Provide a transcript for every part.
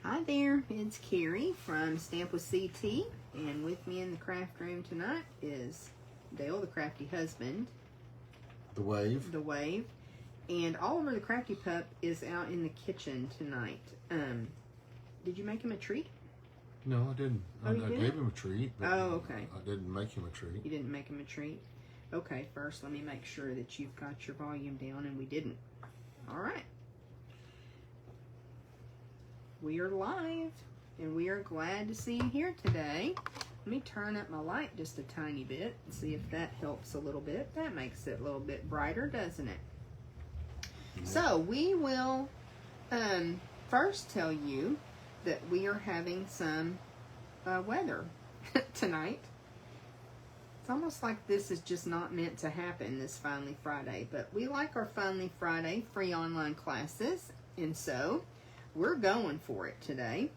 Hi there, it's Carrie from Stamp with CT, and with me in the craft room tonight is Dale, the crafty husband. The Wave. The Wave. And Oliver, the crafty pup, is out in the kitchen tonight. Did you make him a treat? No, I didn't. Oh, I didn't? gave him a treat. But okay. I didn't make him a treat. You didn't make him a treat? Okay, first let me make sure that you've got your volume down, and we didn't. All right. We are live, and we are glad to see you here today. Let me turn up my light just a tiny bit and see if that helps a little bit. That makes it a little bit brighter, doesn't it? Yeah. So we will first tell you that we are having some weather tonight. It's almost like this is just not meant to happen, this Finally Friday, but we like our Finally Friday free online classes, and so we're going for it today.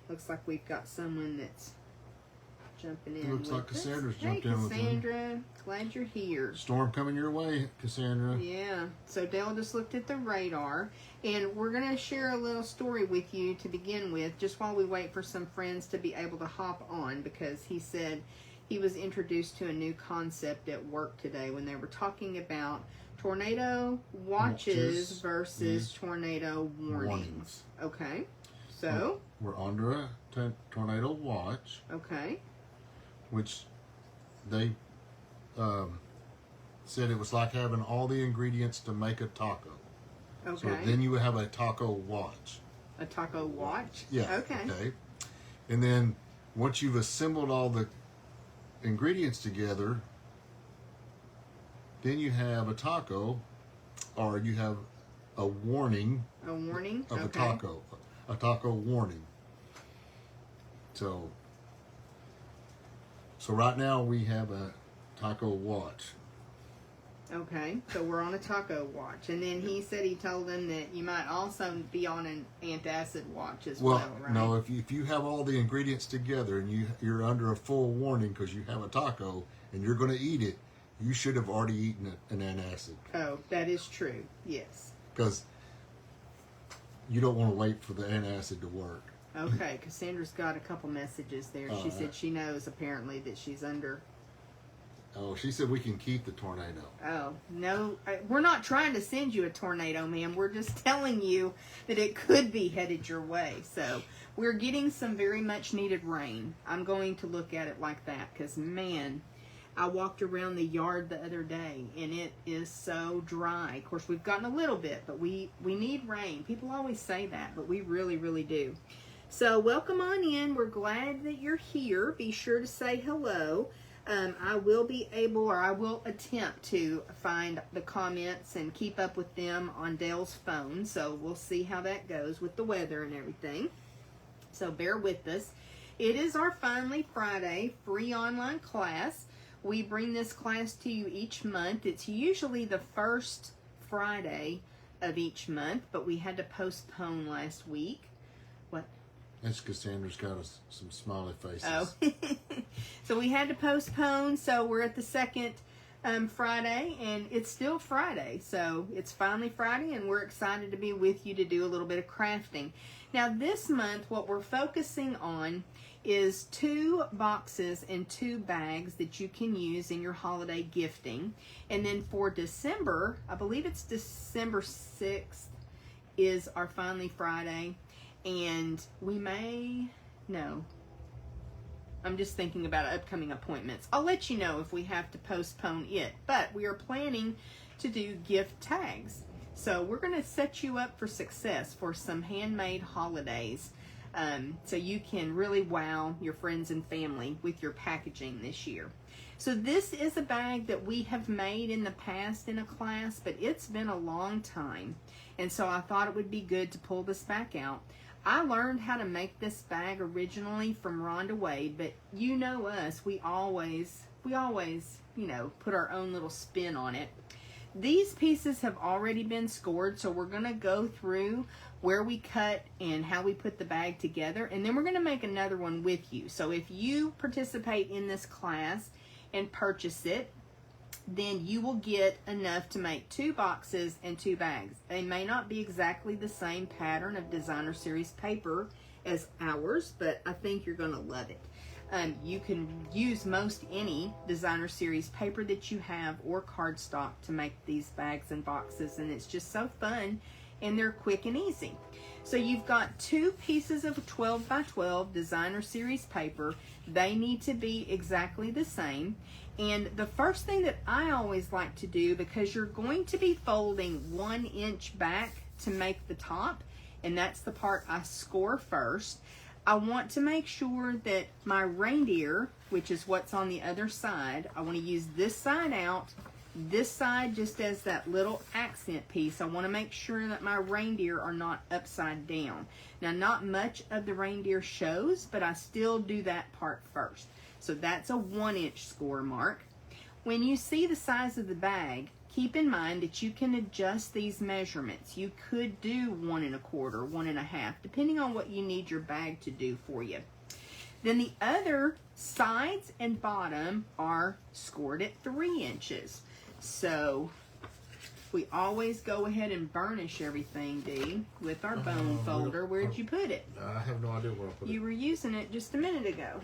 Looks like we've got someone that's jumping in. Looks like Cassandra's jumped in with them. Cassandra, glad you're here. Storm coming your way, Cassandra. Yeah. So Dale just looked at the radar, and we're going to share a little story with you to begin with, just while we wait for some friends to be able to hop on, because he said he was introduced to a new concept at work today when they were talking about tornado watches versus tornado warnings. Okay. So we're under a tornado watch. Okay. Which they said it was like having all the ingredients to make a taco. Okay. So then you would have a taco watch. A taco watch? Yeah. Okay. And then once you've assembled all the ingredients together, then you have a taco, or you have a warning. A warning? Of a taco. A taco warning. So right now we have a taco watch. Okay, so we're on a taco watch. And then he said he told them that you might also be on an antacid watch as well, right? No, if you have all the ingredients together and you're under a full warning because you have a taco and you're going to eat it, you should have already eaten an antacid. Oh, that is true, yes. Because you don't want to wait for the antacid to work. Okay, Cassandra's got a couple messages there. She said she knows apparently that she's under. Oh, she said we can keep the tornado. Oh, no, we're not trying to send you a tornado, ma'am. We're just telling you that it could be headed your way. So we're getting some very much needed rain. I'm going to look at it like that because, man, I walked around the yard the other day and it is so dry. Of course, we've gotten a little bit, but we need rain. People always say that, but we really, really do. So welcome on in. We're glad that you're here. Be sure to say hello. I will attempt to find the comments and keep up with them on Dale's phone. So we'll see how that goes with the weather and everything. So bear with us. It is our Finally Friday free online class. We bring this class to you each month. It's usually the first Friday of each month, but we had to postpone last week. What? That's Cassandra's got some smiley faces. Oh. So we had to postpone, so we're at the second Friday, and it's still Friday. So it's finally Friday, and we're excited to be with you to do a little bit of crafting. Now this month, what we're focusing on is 2 boxes and 2 bags that you can use in your holiday gifting. And then for December, I believe it's December 6th is our Finally Friday. And I'm just thinking about upcoming appointments. I'll let you know if we have to postpone it. But we are planning to do gift tags. So we're going to set you up for success for some handmade holidays. So you can really wow your friends and family with your packaging this year. So this is a bag that we have made in the past in a class, but it's been a long time. And so I thought it would be good to pull this back out. I learned how to make this bag originally from Rhonda Wade, but you know us, we always, put our own little spin on it. These pieces have already been scored, so we're going to go through where we cut and how we put the bag together, and then we're going to make another one with you. So if you participate in this class and purchase it, then you will get enough to make 2 boxes and 2 bags. They may not be exactly the same pattern of designer series paper as ours, but I think you're going to love it. You can use most any designer series paper that you have or cardstock to make these bags and boxes, and it's just so fun, and they're quick and easy. So you've got 2 pieces of 12 by 12 designer series paper. They need to be exactly the same. And the first thing that I always like to do, because you're going to be folding 1 inch back to make the top, and that's the part I score first, I want to make sure that my reindeer, which is what's on the other side, I want to use this side out, this side just as that little accent piece. I want to make sure that my reindeer are not upside down. Now, not much of the reindeer shows, but I still do that part first. So that's a 1 inch score mark. When you see the size of the bag, keep in mind that you can adjust these measurements. You could do 1 1/4, 1 1/2, depending on what you need your bag to do for you. Then the other sides and bottom are scored at 3 inches. So we always go ahead and burnish everything, Dee, with our bone folder. Where'd you put it? I have no idea where I put it. You were using it just a minute ago.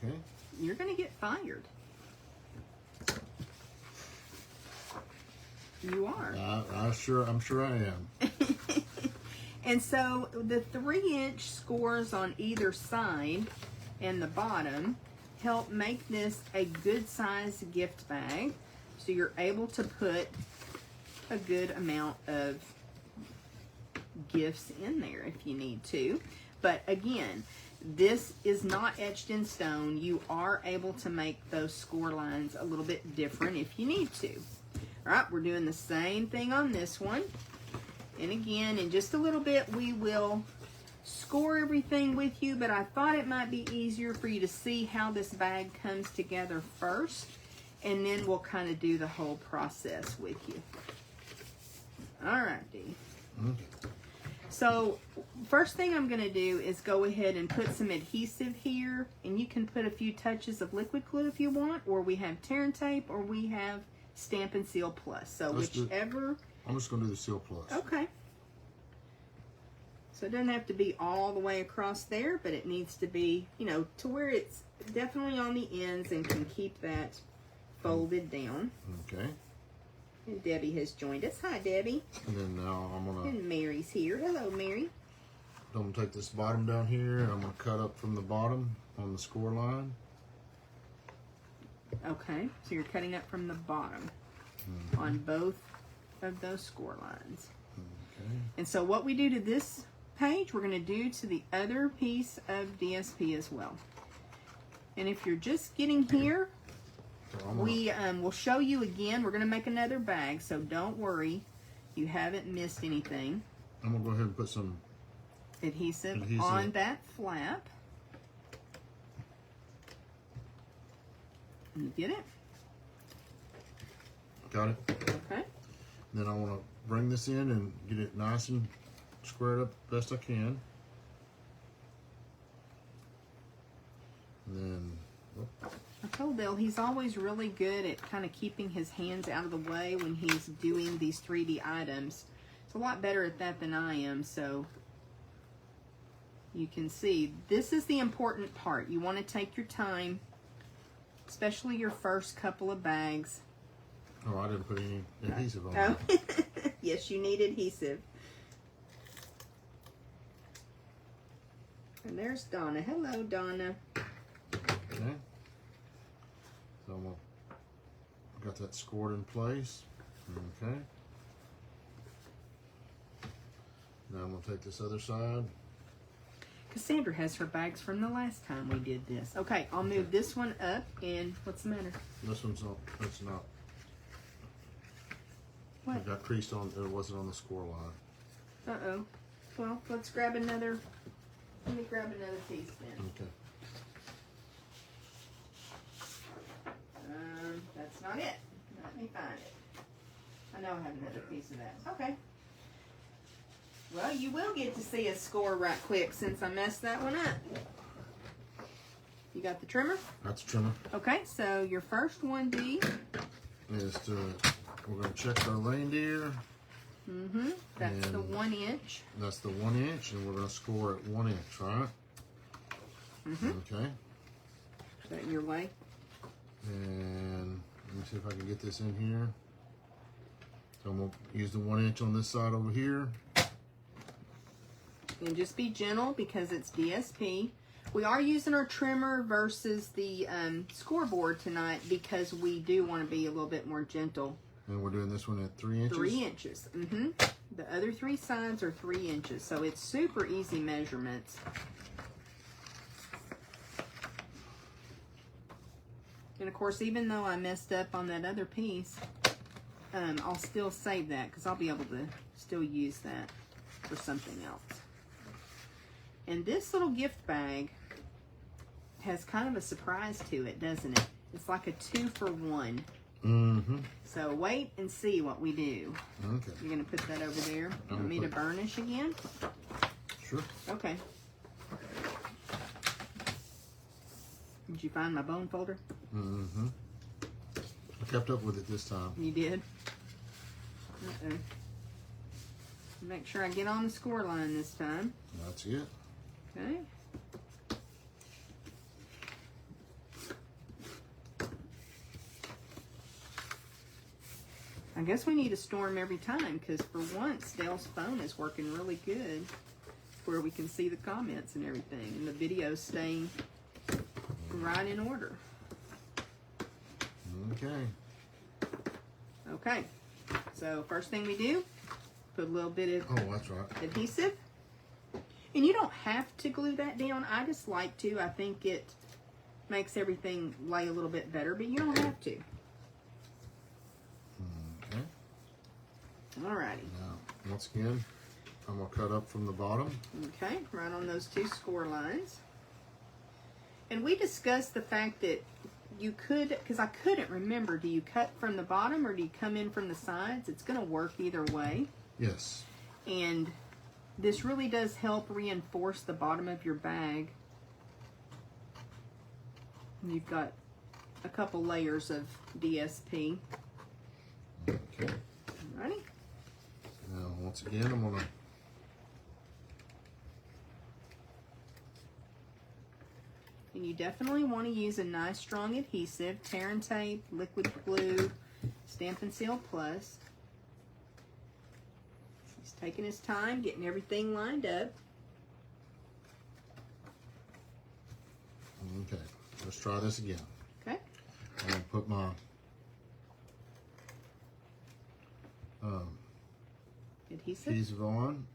Okay. You're going to get fired. You are. I'm sure I am. And so the 3 inch scores on either side and the bottom help make this a good size gift bag. So you're able to put a good amount of gifts in there if you need to. But again, this is not etched in stone. You are able to make those score lines a little bit different if you need to. All right, we're doing the same thing on this one. And again, in just a little bit, we will score everything with you, but I thought it might be easier for you to see how this bag comes together first, and then we'll kind of do the whole process with you. All right, Dee. Okay. So first thing I'm going to do is go ahead and put some adhesive here, and you can put a few touches of liquid glue if you want, or we have tear and tape, or we have Stampin' Seal Plus. So whichever. I'm just going to do the Seal Plus. Okay. So it doesn't have to be all the way across there, but it needs to be, you know, to where it's definitely on the ends and can keep that folded down. Okay. And Debbie has joined us. Hi, Debbie. And then now I'm going to... And Mary's here. Hello, Mary. I'm going to take this bottom down here, and I'm going to cut up from the bottom on the score line. Okay, so you're cutting up from the bottom on both of those score lines. Okay. And so what we do to this page, we're going to do to the other piece of DSP as well. And if you're just getting here, So we will show you again. We're going to make another bag, so don't worry. You haven't missed anything. I'm going to go ahead and put some... Adhesive on that flap. You get it? Got it. Okay. Then I want to bring this in and get it nice and squared up best I can. And then... Oh. I told Bill he's always really good at kind of keeping his hands out of the way when he's doing these 3D items. It's a lot better at that than I am, so you can see this is the important part. You want to take your time, especially your first couple of bags. Oh, I didn't put any adhesive on Oh, it. yes, you need adhesive. And there's Donna. Hello, Donna. Okay. So I'm gonna got that scored in place. Okay. Now I'm gonna take this other side. Cassandra has her bags from the last time we did this. Okay, I'll move this one up, and what's the matter? This one's not. That's not. What? It got creased on. It wasn't on the score line. Uh-oh. Well, let's grab another. Let me grab another piece then. Okay. That's not it. Let me find it. I know I have another piece of that. Okay. Well, you will get to see a score right quick since I messed that one up. You got the trimmer? That's the trimmer. Okay, so your first 1D is we're going to check our reindeer. Mm-hmm. That's the And 1 inch. That's the 1 inch, and we're going to score at 1 inch, right? Mm-hmm. Okay. Is that your way? And let me see if I can get this in here. So I'm going to use the 1 inch on this side over here. And just be gentle because it's DSP. We are using our trimmer versus the scoreboard tonight because we do want to be a little bit more gentle. And we're doing this one at 3 inches? 3 inches. Mm-hmm. The other 3 sides are 3 inches. So it's super easy measurements. And of course, even though I messed up on that other piece, I'll still save that because I'll be able to still use that for something else. And this little gift bag has kind of a surprise to it, doesn't it? It's like a 2-for-1. Mm-hmm. So wait and see what we do. Okay. You're going to put that over there. You want me to burnish again? Sure. Okay. Did you find my bone folder? Mm-hmm. I kept up with it this time. You did? Uh-oh. Make sure I get on the score line this time. That's it. Okay. I guess we need a storm every time because for once Dale's phone is working really good where we can see the comments and everything and the video's staying right in order. Okay. Okay, so first thing we do, put a little bit of Oh, that's right. adhesive. And you don't have to glue that down. I just like to. I think it makes everything lay a little bit better, but you don't have to. Okay. Alrighty. Now, once again, I'm going to cut up from the bottom. Okay, right on those 2 score lines. And we discussed the fact that you could, because I couldn't remember, do you cut from the bottom or do you come in from the sides? It's going to work either way. Yes. And this really does help reinforce the bottom of your bag. You've got a couple layers of DSP. Okay. Alrighty. Now, once again, I'm going to And you definitely want to use a nice strong adhesive, tear and tape, liquid glue, Stampin' Seal Plus. He's taking his time, getting everything lined up. Okay, let's try this again. Okay. I'm going to put my adhesive on.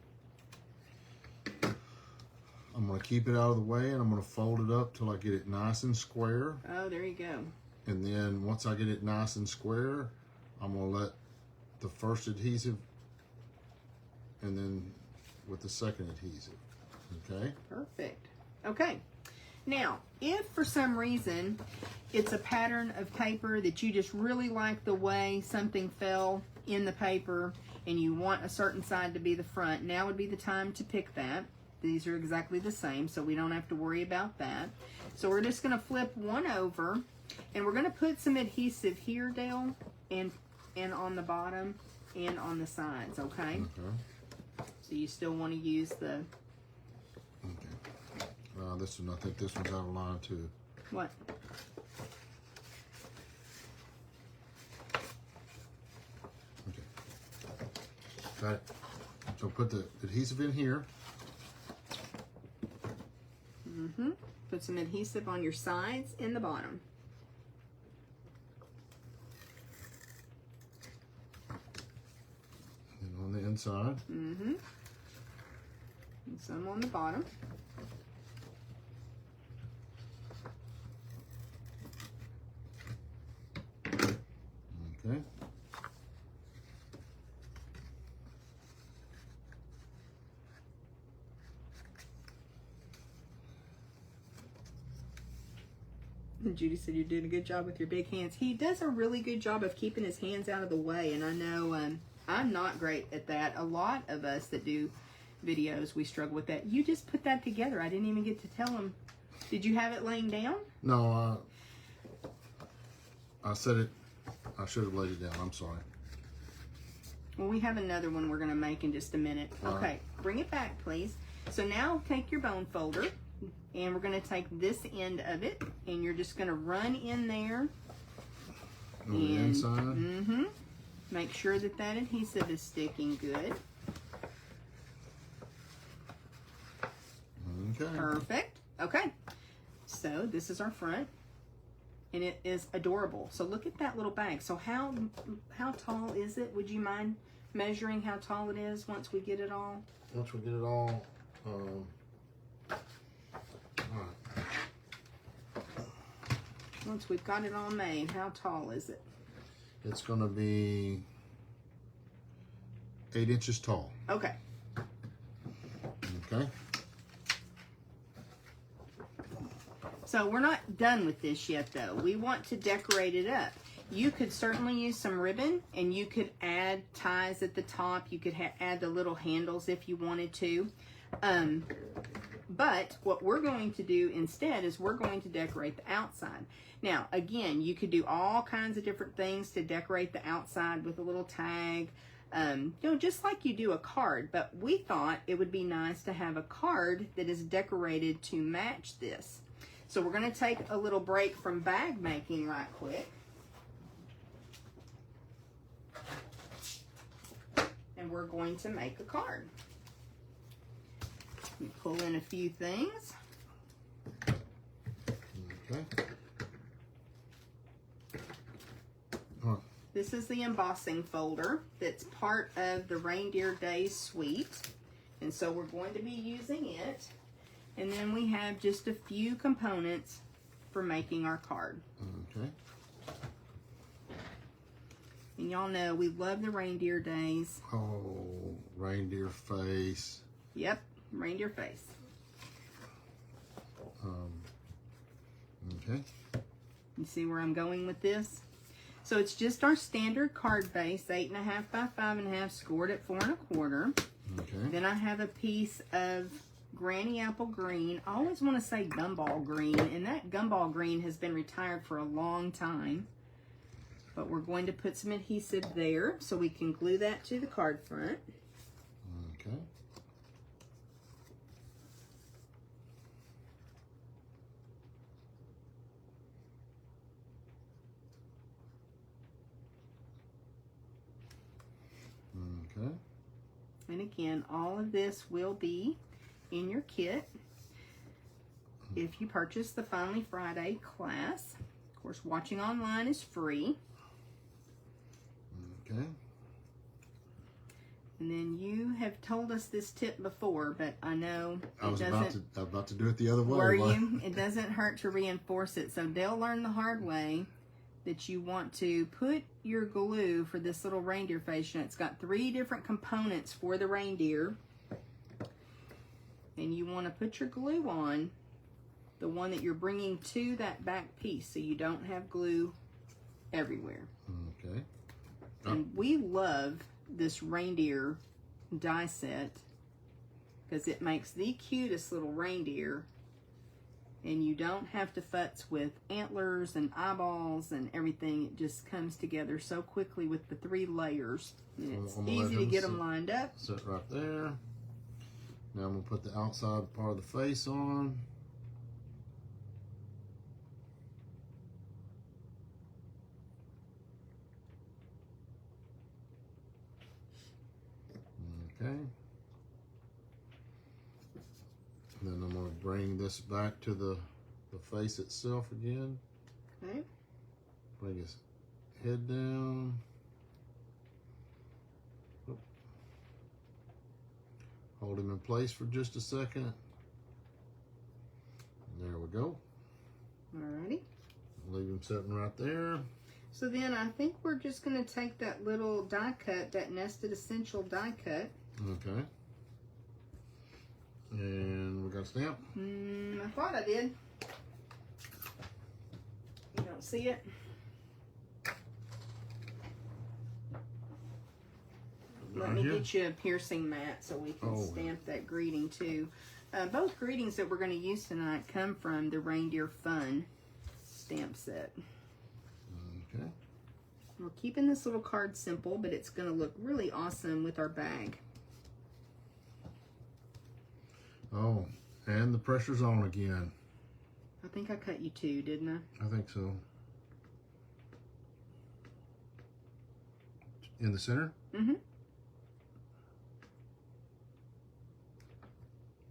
I'm going to keep it out of the way and I'm going to fold it up till I get it nice and square. Oh, there you go. And then once I get it nice and square, I'm going to let the first adhesive and then with the second adhesive. Okay? Perfect. Okay. Now, if for some reason it's a pattern of paper that you just really like the way something fell in the paper and you want a certain side to be the front, now would be the time to pick that. These are exactly the same, so we don't have to worry about that. So we're just going to flip one over, and we're going to put some adhesive here, Dale, and on the bottom and on the sides, okay? Okay. So you still want to use the... Okay. This one, I think this one's out of line too. What? Okay. Got it. So put the adhesive in here. Mm-hmm. Put some adhesive on your sides and the bottom. And on the inside. Mm-hmm. And some on the bottom. Okay. Judy said you're doing a good job with your big hands. He does a really good job of keeping his hands out of the way, and I know I'm not great at that. A lot of us that do videos, we struggle with that. You just put that together. I didn't even get to tell him Did you have it laying down? No, I said it. I should have laid it down. I'm sorry. Well, we have another one we're going to make in just a minute. All Okay, right. bring it back, please. So now take your bone folder, and we're going to take this end of it, and you're just going to run in there. On the inside. Mm-hmm. Make sure that that adhesive is sticking good. Okay. Perfect. Okay. So this is our front, and it is adorable. So look at that little bag. So how tall is it? Would you mind measuring how tall it is once we get it all? Once we get it all right. Once we've got it all made, how tall is it? It's going to be 8 inches tall. Okay. Okay. So we're not done with this yet, though. We want to decorate it up. You could certainly use some ribbon, and you could add ties at the top. You could add the little handles if you wanted to. But what we're going to do instead is we're going to decorate the outside. Now, again, you could do all kinds of different things to decorate the outside with a little tag, you know, just like you do a card. But we thought it would be nice to have a card that is decorated to match this. So we're going to take a little break from bag making right quick. And we're going to make a card. Let me pull in a few things. Okay. This is the embossing folder that's part of the Reindeer Days suite. And so we're going to be using it. And then we have just a few components for making our card. Okay. And y'all know we love the Reindeer Days. Oh, reindeer face. Yep, reindeer face. Okay. You see where I'm going with this? So it's just our standard card base, 8.5 by 5.5, scored at 4 1/4. Okay. Then I have a piece of Granny Apple Green. I always want to say Gumball Green, and that Gumball Green has been retired for a long time. But we're going to put some adhesive there so we can glue that to the card front. Okay. Okay. And again, all of this will be in your kit if you purchase the Finally Friday class. Of course, watching online is free. Okay. And then you have told us this tip before, but I know I it was doesn't. about to do it the other way. Were you? It doesn't hurt to reinforce it. So they'll learn the hard way that you want to put your glue for this little reindeer face. And it's got 3 different components for the reindeer. And you want to put your glue on the one that you're bringing to that back piece so you don't have glue everywhere. Okay. And we love this reindeer die set because it makes the cutest little reindeer, and you don't have to futz with antlers and eyeballs and everything. It just comes together so quickly with the 3 layers, and it's easy to get them lined up. Sit right there. Now I'm going to put the outside part of the face on. Okay. Then I'm going to bring this back to the face itself again. Okay. Bring his head down. Hold him in place for just a second. There we go. Alrighty. Leave him sitting right there. So then I think we're just going to take that little die cut, that Nested Essential die cut. Okay. And we got a stamp. I thought I did. You don't see it? Let me get you a piercing mat so we can stamp that greeting too. Both greetings that we're going to use tonight come from the Reindeer Fun stamp set. Okay. We're keeping this little card simple, but it's going to look really awesome with our bag. Oh, and the pressure's on again. I think I cut you two, didn't I? I think so. In the center? Mm-hmm.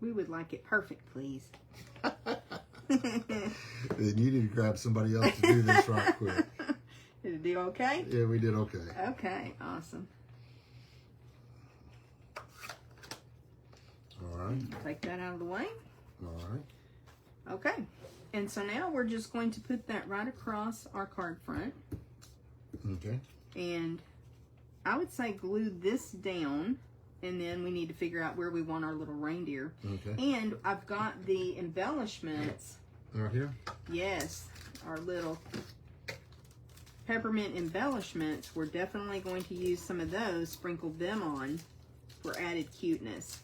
We would like it perfect, please. Then you need to grab somebody else to do this right quick. Did it do okay? Yeah, we did okay. Okay, awesome. All right. Take that out of the way. All right. Okay. And so now we're just going to put that right across our card front. Okay. And I would say glue this down, and then we need to figure out where we want our little reindeer. Okay. And I've got the embellishments. Right here? Yes, our little peppermint embellishments. We're definitely going to use some of those, sprinkle them on for added cuteness.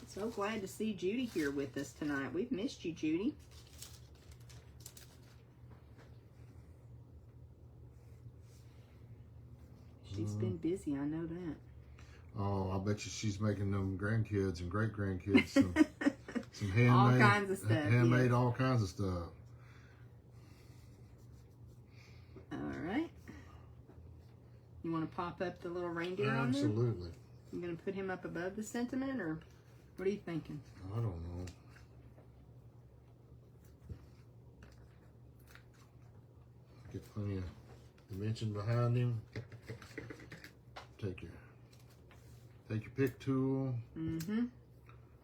So glad to see Judy here with us tonight. We've missed you, Judy. She's been busy, I know that. Oh, I bet you she's making them grandkids and great grandkids some handmade, all kinds of stuff. handmade, all kinds of stuff. All right. You want to pop up the little reindeer on there? Absolutely. You gonna put him up above the sentiment, or what are you thinking? I don't know. Get plenty of dimension behind him. Take your pick tool. Mm-hmm.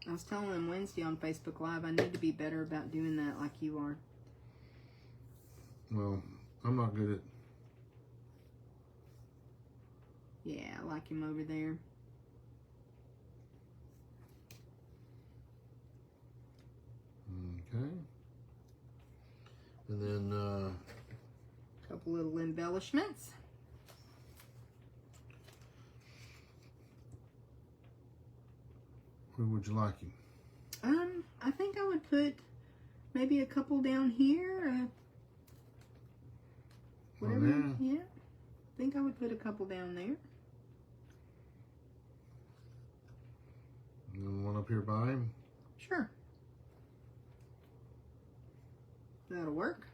I was telling them Wednesday on Facebook Live I need to be better about doing that like you are. Well, I'm not good at. Yeah, I like him over there. Okay. And then A couple little embellishments. where would you like him? I think I would put maybe a couple down here. Whatever. there? Yeah. I think I would put a couple down there. And then one up here by him. Sure. That'll work.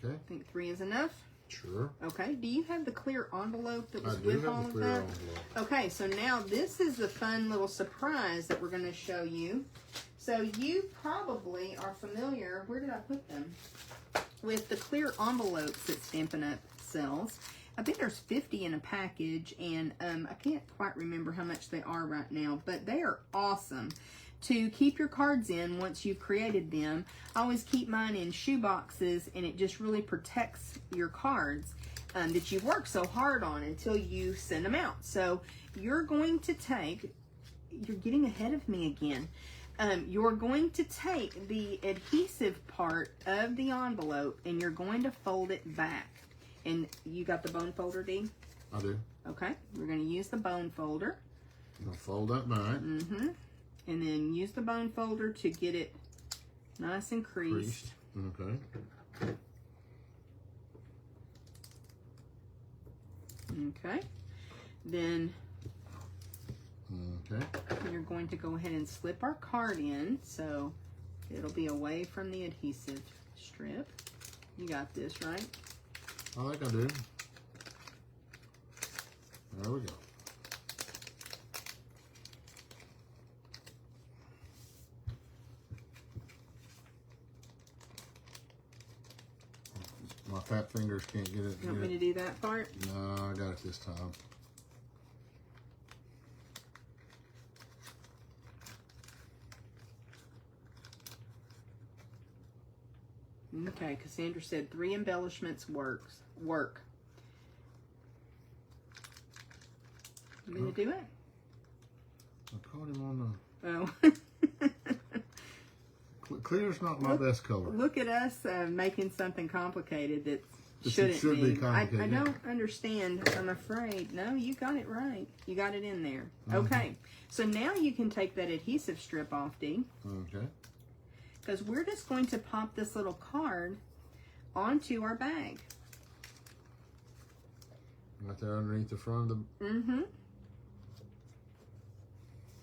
Okay. I think 3 is enough. Sure. Okay. Do you have the clear envelope that was I do with have all the of clear that? envelope. Okay, so now this is the fun little surprise that we're going to show you. So you probably are familiar, where did I put them? With the clear envelopes that Stampin' Up sells. I think there's 50 in a package, and I can't quite remember how much they are right now, but they are awesome to keep your cards in once you've created them. I always keep mine in shoe boxes, and it just really protects your cards that you work so hard on until you send them out. So you're going to take, you're getting ahead of me again. You're going to take the adhesive part of the envelope and you're going to fold it back. And you got the bone folder, Dee? I do. Okay, we're going to use the bone folder. I'll fold that back. Mm-hmm. And then use the bone folder to get it nice and creased. Okay. Okay. Then Okay. you're going to go ahead and slip our card in so it'll be away from the adhesive strip. You got this, right? I think I do. There we go. My fat fingers can't get it. You want me to do that part? No, I got it this time. Okay, Cassandra said 3 embellishments work. You want me to do it? I caught him on Oh. the... Clear's not my best color. Look at us making something complicated that's It shouldn't should be I complicated. don't understand. I'm afraid. No, you got it right. You got it in there. Okay. So now you can take that adhesive strip off, Dee. Okay. Because we're just going to pop this little card onto our bag. Right there underneath the front of the... Mm-hmm.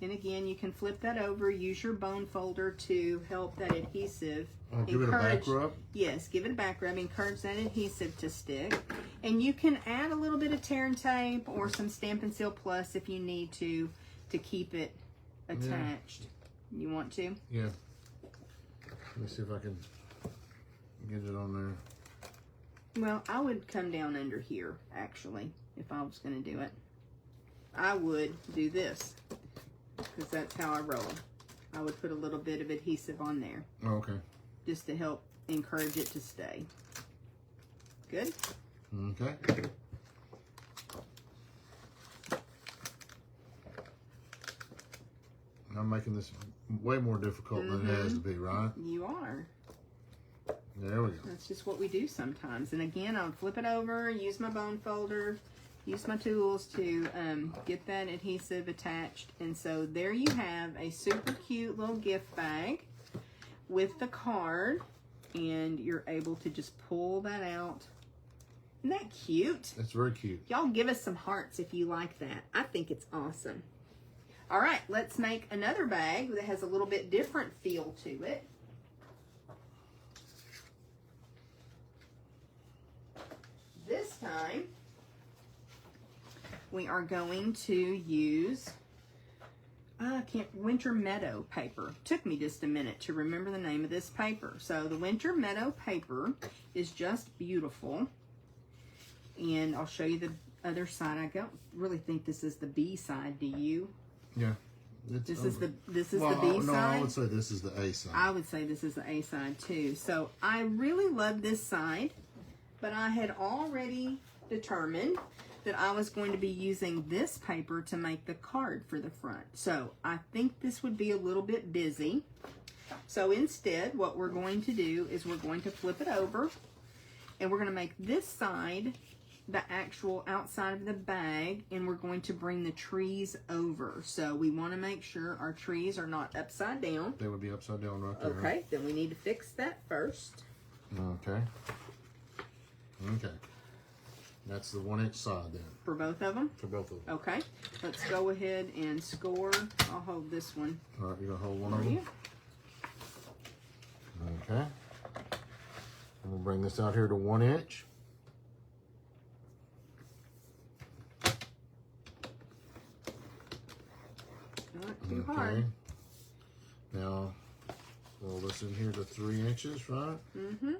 And again, you can flip that over. Use your bone folder to help that adhesive. Oh, give it a back rub? Yes, give it a back rub. Encourage that adhesive to stick. And you can add a little bit of tear and tape or some Stampin' Seal Plus if you need to keep it attached. Yeah. You want to? Yeah. Let me see if I can get it on there. Well, I would come down under here, actually, if I was going to do it. I would do this, because that's how I roll. I would put a little bit of adhesive on there. Oh, okay. Just to help encourage it to stay. Good? Okay. I'm making this way more difficult than it has to be, right? You are. There we go. That's just what we do sometimes. And again, I'll flip it over, use my bone folder, use my tools to get that adhesive attached. And so there you have a super cute little gift bag with the card. And you're able to just pull that out. Isn't that cute? It's very cute. Y'all give us some hearts if you like that. I think it's awesome. All right, let's make another bag that has a little bit different feel to it. This time, we are going to use Winter Meadow paper. Took me just a minute to remember the name of this paper. So the Winter Meadow paper is just beautiful. And I'll show you the other side. I don't really think this is the B side, do you? Yeah. This is the B no, side? I would say this is the A side. I would say this is the A side too. So I really love this side, but I had already determined that I was going to be using this paper to make the card for the front. So I think this would be a little bit busy. So instead, what we're going to do is we're going to flip it over, and we're going to make this side the actual outside of the bag, and we're going to bring the trees over. So we want to make sure our trees are not upside down. They would be upside down right there. Okay, then we need to fix that first. Okay. Okay. That's the 1 inch side then. For both of them? For both of them. Okay, let's go ahead and score. I'll hold this one. All right, you're going to hold one of them? Okay. And we'll bring this out here to 1 inch. Not too hard. Now, roll this in here to 3 inches, right? Mm-hmm.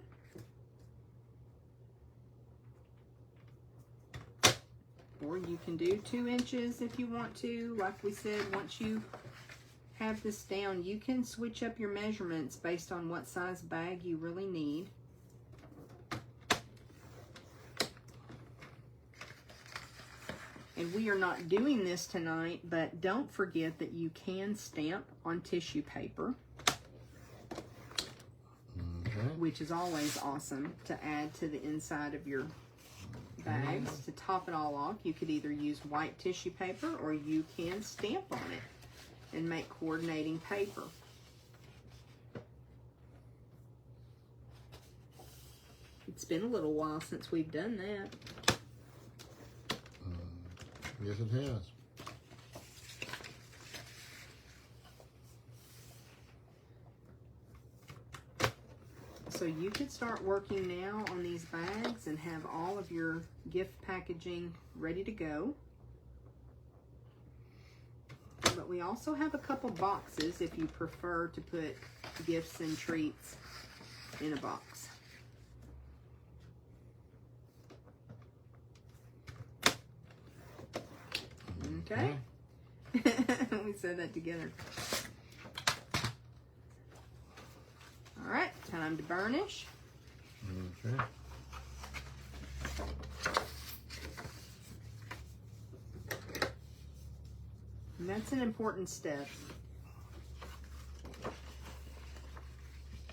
Or you can do 2 inches if you want to. Like we said, once you have this down, you can switch up your measurements based on what size bag you really need. And we are not doing this tonight, but don't forget that you can stamp on tissue paper. Okay. Which is always awesome to add to the inside of your bags. To top it all off, you could either use white tissue paper or you can stamp on it and make coordinating paper. It's been a little while since we've done that. Yes, it has. So you could start working now on these bags and have all of your gift packaging ready to go. But we also have a couple boxes if you prefer to put gifts and treats in a box. Okay. We said that together. All right, time to burnish. Okay. And that's an important step.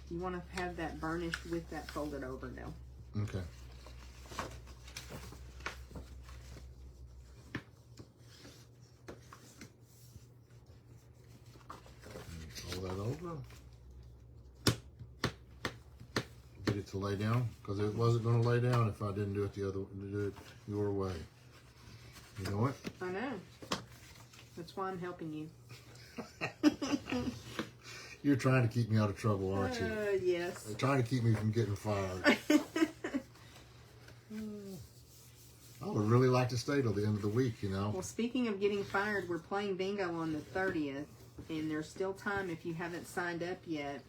You want to have that burnished with that folded over now. Okay. it to lay down, because it wasn't going to lay down if I didn't do it do it your way. You know it? I know. That's why I'm helping you. You're trying to keep me out of trouble, aren't you? Yes. You're trying to keep me from getting fired. I would really like to stay till the end of the week, you know. Well, speaking of getting fired, we're playing bingo on the 30th, and there's still time if you haven't signed up yet.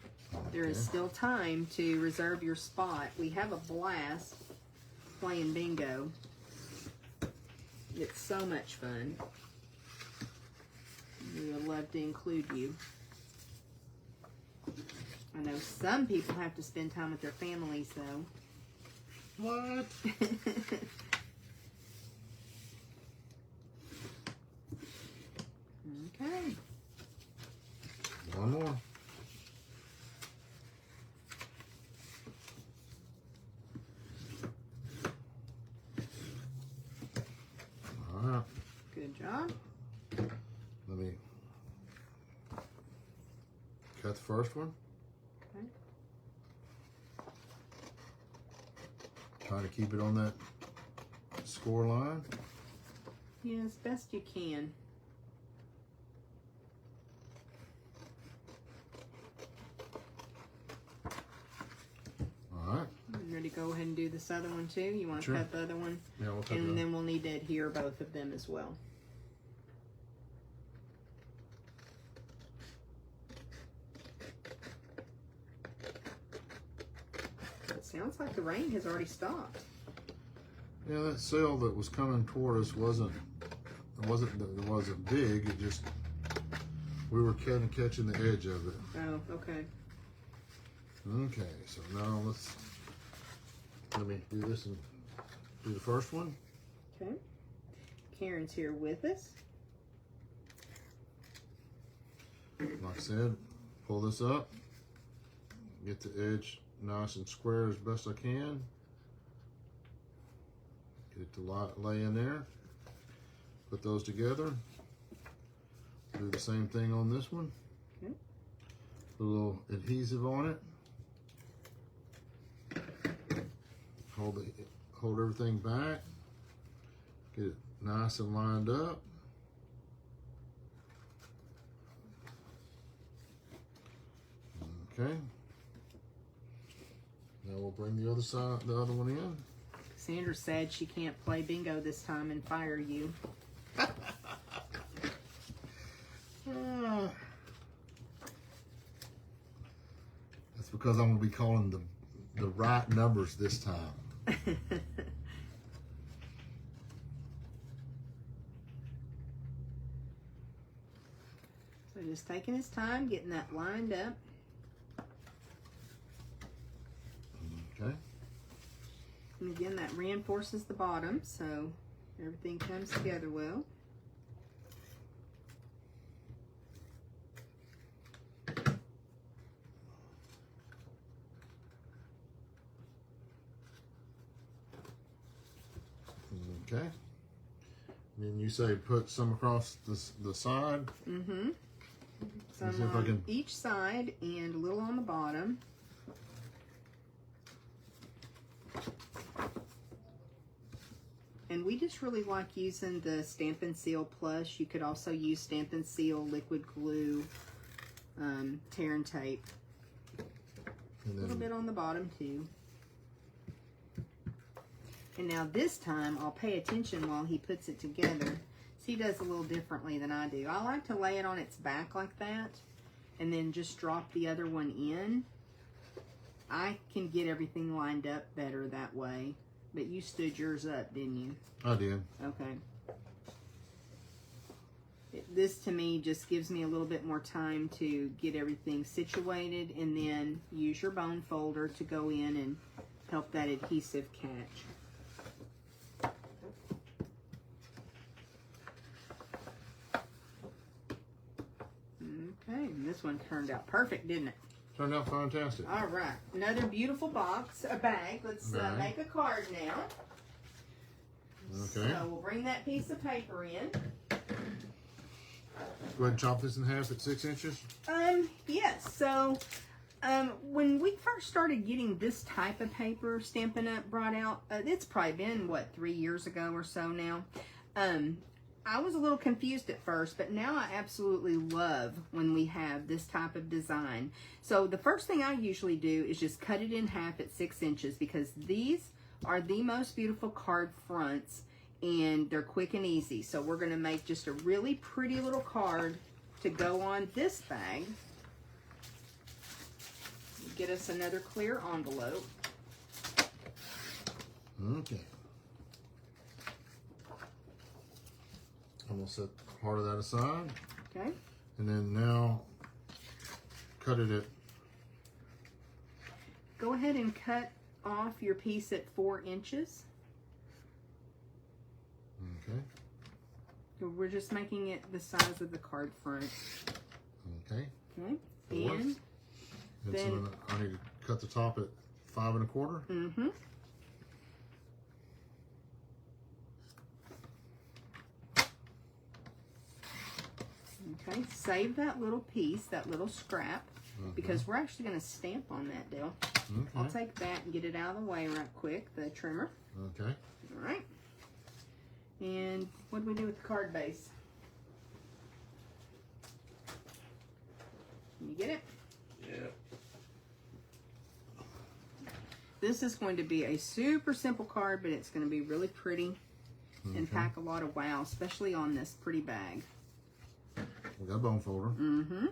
There is still time to reserve your spot. We have a blast playing bingo. It's so much fun. We would love to include you. I know some people have to spend time with their families, though. What? Okay. One more. All right. Good job. Let me cut the first one. Okay. Try to keep it on that score line. Yeah, as best you can. All right. You ready to go ahead and do this other one too? You want to Sure. cut the other one? Yeah, we'll cut And that. then we'll need to adhere both of them as well. It sounds like the rain has already stopped. Yeah, that sail that was coming toward us wasn't big. It just, we were kind of catching the edge of it. Oh, okay. Okay, so now let me do this and do the first one. Okay. Karen's here with us. Like I said, pull this up, get the edge nice and square as best I can. Get it to lay in there. Put those together. Do the same thing on this one. Okay. Put a little adhesive on it. Hold everything back. Get it nice and lined up. Okay. Now we'll bring the other one in. Sandra said she can't play bingo this time and fire you. That's because I'm going to be calling the right numbers this time. So just taking his time, getting that lined up. Okay. And again, that reinforces the bottom, so everything comes together well. Okay. Then you say put some across the side. Mm-hmm. Let's see Some if I on can- each side and a little on the bottom. And we just really like using the Stampin' Seal Plus. You could also use Stampin' Seal liquid glue, tear and tape. And A little then bit on the bottom too. And now this time I'll pay attention while he puts it together. See, he does a little differently than I do. I like to lay it on its back like that and then just drop the other one in. I can get everything lined up better that way. But you stood yours up, didn't you? I did. Okay. This to me just gives me a little bit more time to get everything situated and then use your bone folder to go in and help that adhesive catch. Okay, and this one turned out perfect, didn't it? Turned out fantastic. All right, another beautiful box, a bag. Let's Right. make a card now. Okay. So we'll bring that piece of paper in. Go ahead and chop this in half at 6 inches. Yes. So When we first started getting this type of paper, Stampin' Up brought out, it's probably been, what, 3 years ago or so now. I was a little confused at first, but now I absolutely love when we have this type of design. So the first thing I usually do is just cut it in half at 6 inches, because these are the most beautiful card fronts and they're quick and easy. So we're going to make just a really pretty little card to go on this bag. Get us another clear envelope. Okay. I'm going to set part of that aside. Okay. And then now cut it at... Go ahead and cut off your piece at 4 inches. Okay. So we're just making it the size of the card front. Okay. Okay. 4. And then then I need to cut the top at 5 1/4. mm-hmm. Okay, save that little piece, that little scrap, because we're actually going to stamp on that, Dale. Okay. I'll take that and get it out of the way right quick, the trimmer. Okay. All right. And what do we do with the card base? Can you get it? Yeah. This is going to be a super simple card, but it's going to be really pretty and pack a lot of wow, especially on this pretty bag. We got a bone folder. Mm-hmm.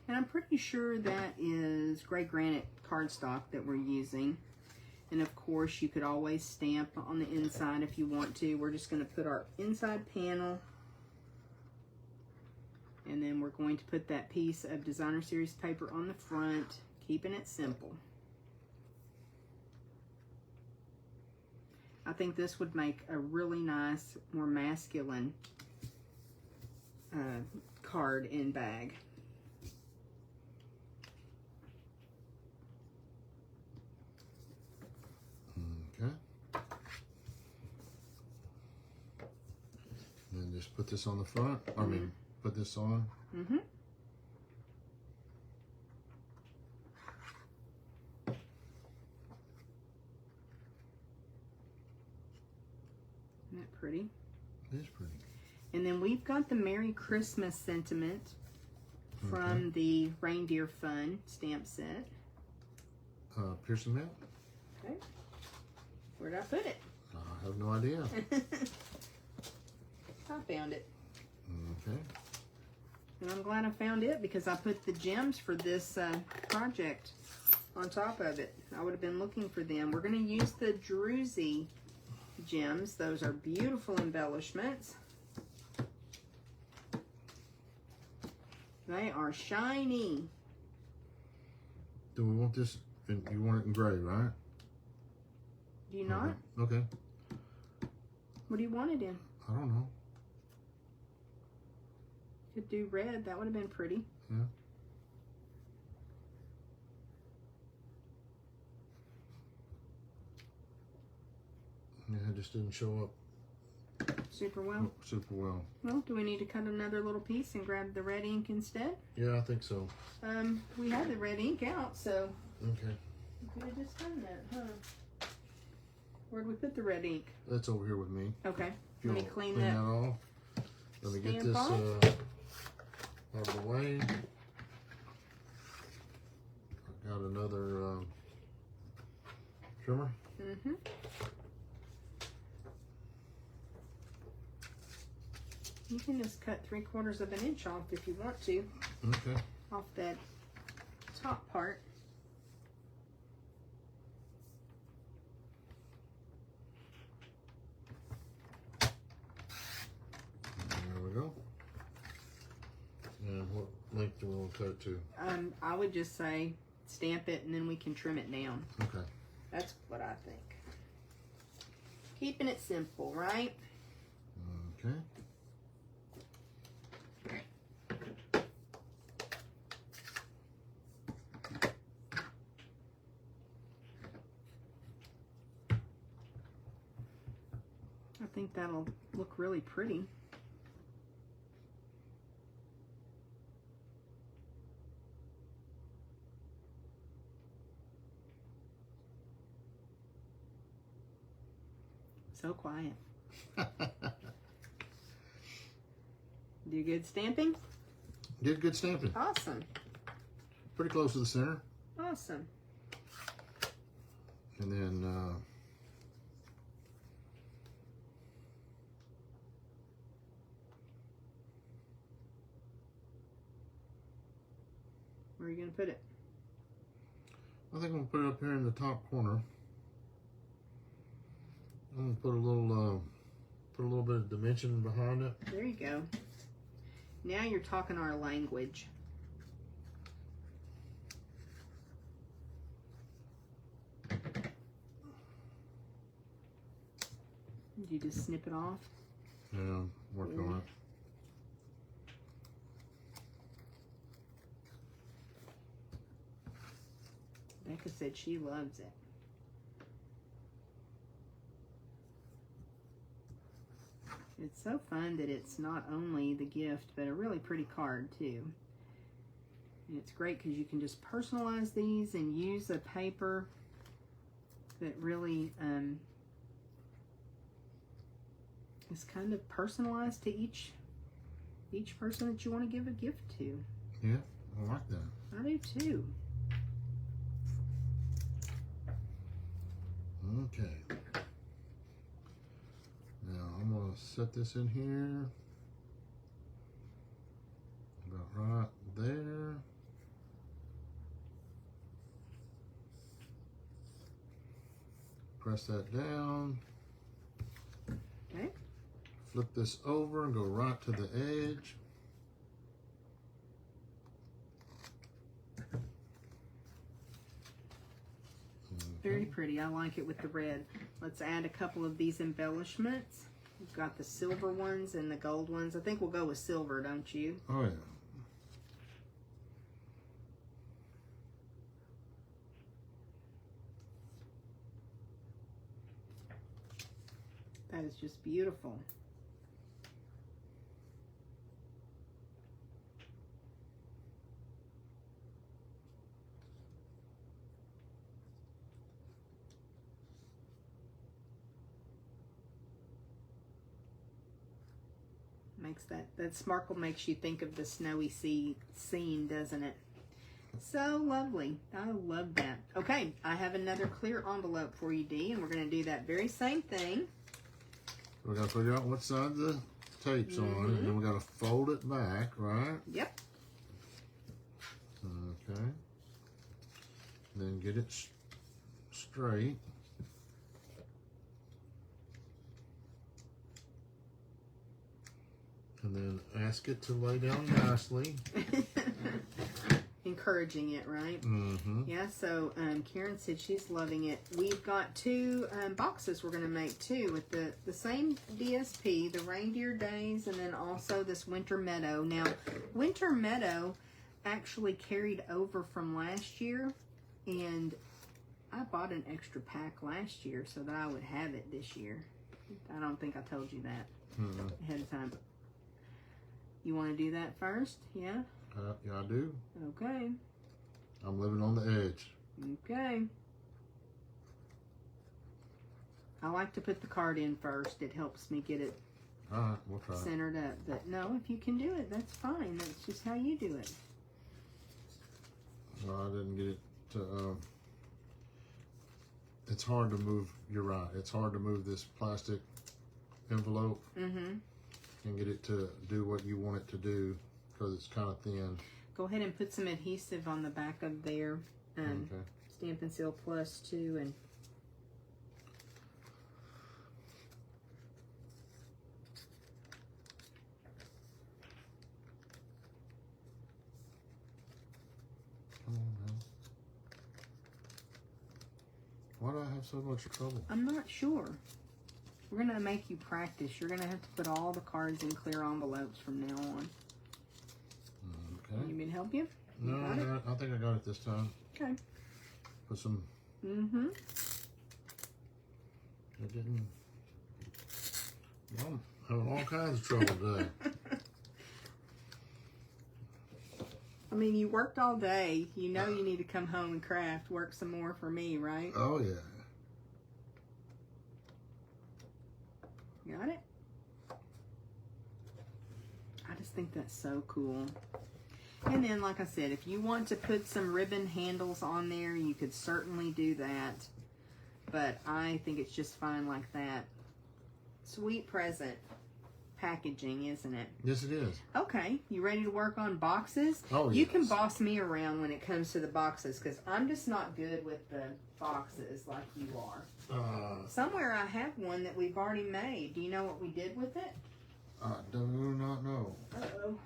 And I'm pretty sure that is gray granite cardstock that we're using. And of course, you could always stamp on the inside if you want to. We're just going to put our inside panel. And then we're going to put that piece of designer series paper on the front, keeping it simple. I think this would make a really nice, more masculine card and bag. Okay. And then just put this on the front. I mean, put this on. Mm-hmm. Isn't that pretty? It is pretty. And then we've got the Merry Christmas sentiment from the Reindeer Fun stamp set. Pearson Mount? Okay. Where did I put it? I have no idea. I found it. Okay. And I'm glad I found it because I put the gems for this project on top of it. I would have been looking for them. We're going to use the Druzy gems. Those are beautiful embellishments. They are shiny. Do we want this? You want it in gray, right? Do you not? Okay. What do you want it in? I don't know. Could do red. That would have been pretty. Yeah. Yeah, it just didn't show up Super well. super well. Well, do we need to cut another little piece and grab the red ink instead? Yeah, I think so. We had the red ink out, so Okay. we could have just done that, huh? Where'd we put the red ink? That's over here with me. Okay, If you let me wanna clean that. off. Let me get stamp this off. out of the way. I got another trimmer. Mm-hmm. You can just cut 3/4 of an inch off if you want to, Okay. off that top part. There we go. And what length do we want to cut it to? I would just say stamp it and then we can trim it down. Okay. That's what I think. Keeping it simple, right? Okay. I think that'll look really pretty. So quiet. Do good stamping? Did good stamping. Awesome. Pretty close to the center. Awesome. And then where are you going to put it? I think I'm gonna put it up here in the top corner. I'm gonna put a little bit of dimension behind it. There you go. Now you're talking our language. Did you just snip it off? Yeah, I'm working on it. Becca said she loves it. It's so fun that it's not only the gift, but a really pretty card too. And it's great because you can just personalize these and use a paper that really is kind of personalized to each person that you want to give a gift to. Yeah, I like that. I do too. Okay. Now I'm gonna set this in here. About right there. Press that down. Okay. Flip this over and go right to the edge. Very pretty. I like it with the red. Let's add a couple of these embellishments. We've got the silver ones and the gold ones. I think we'll go with silver, don't you? Oh yeah. That is just beautiful. Makes that sparkle makes you think of the snowy scene, doesn't it? So lovely. I love that. Okay, I have another clear envelope for you, Dee, and we're going to do that very same thing. We gotta figure out what side the tape's on, and then we gotta fold it back, right? Yep. Okay. Then get it straight. And then ask it to lay down nicely. Encouraging it, right? Mm-hmm. Yeah, so Karen said she's loving it. We've got two boxes we're going to make too with the same DSP, the Reindeer Days, and then also this Winter Meadow. Now, Winter Meadow actually carried over from last year, and I bought an extra pack last year so that I would have it this year. I don't think I told you that ahead of time. You want to do that first? Yeah? Yeah, I do. Okay. I'm living on the edge. Okay. I like to put the card in first. It helps me get it All right, we'll try it. centered up. But no, if you can do it, that's fine. That's just how you do it. No, I didn't get it to, it's hard to move, you're right. It's hard to move this plastic envelope and get it to do what you want it to do because it's kind of thin. Go ahead and put some adhesive on the back of their Stampin' Seal Plus too, and Come on now. Why do I have so much trouble? I'm not sure. We're gonna make you practice. You're gonna have to put all the cards in clear envelopes from now on. Okay. You need me to help you? No, got it? I think I got it this time. Okay. Put some. It didn't. Well, I'm having all kinds of trouble today. I mean, you worked all day. You know you need to come home and craft, work some more for me, right? Oh yeah. Got it? I just think that's so cool. And then, like I said, if you want to put some ribbon handles on there, you could certainly do that. But I think it's just fine like that. Sweet present packaging, isn't it? Yes, it is. Okay, you ready to work on boxes? Oh, You yes. can boss me around when it comes to the boxes, because I'm just not good with the boxes like you are. Somewhere I have one that we've already made. Do you know what we did with it? I do not know. Uh-oh.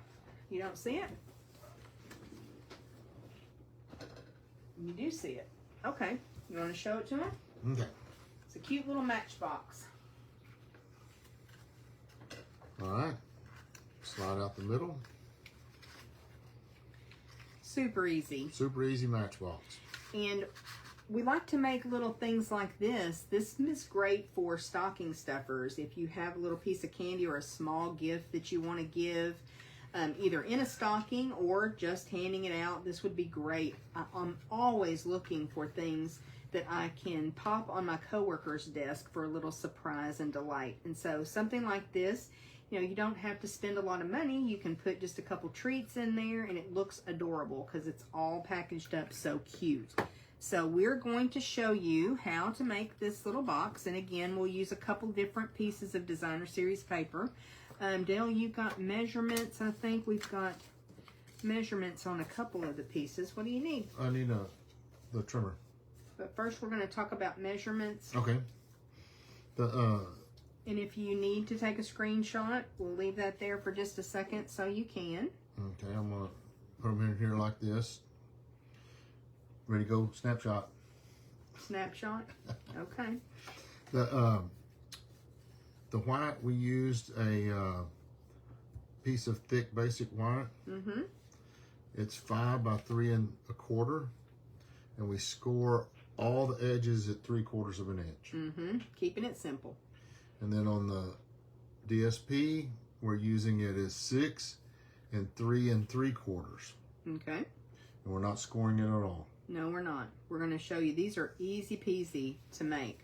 You don't see it? You do see it. Okay. You want to show it to him? Okay. It's a cute little matchbox. All right. Slide out the middle. Super easy. Super easy matchbox. And we like to make little things like this. This is great for stocking stuffers. If you have a little piece of candy or a small gift that you want to give, either in a stocking or just handing it out, this would be great. I'm always looking for things that I can pop on my coworker's desk for a little surprise and delight. And so something like this, you know, you don't have to spend a lot of money. You can put just a couple treats in there and it looks adorable because it's all packaged up so cute. So we're going to show you how to make this little box. And again, we'll use a couple different pieces of designer series paper. Dale, you've got measurements. I think we've got measurements on a couple of the pieces. What do you need? I need the trimmer. But first we're going to talk about measurements. Okay. And if you need to take a screenshot, we'll leave that there for just a second so you can. Okay, I'm gonna put them in here like this. Ready to go? Snapshot. Snapshot? Okay. The white, we used a piece of thick basic white. Mm-hmm. It's 5 by 3 1/4, and we score all the edges at 3/4 of an inch. Mm-hmm. Keeping it simple. And then on the DSP, we're using it as 6 and 3 3/4. Okay. And we're not scoring it at all. No, we're not. We're going to show you. These are easy peasy to make.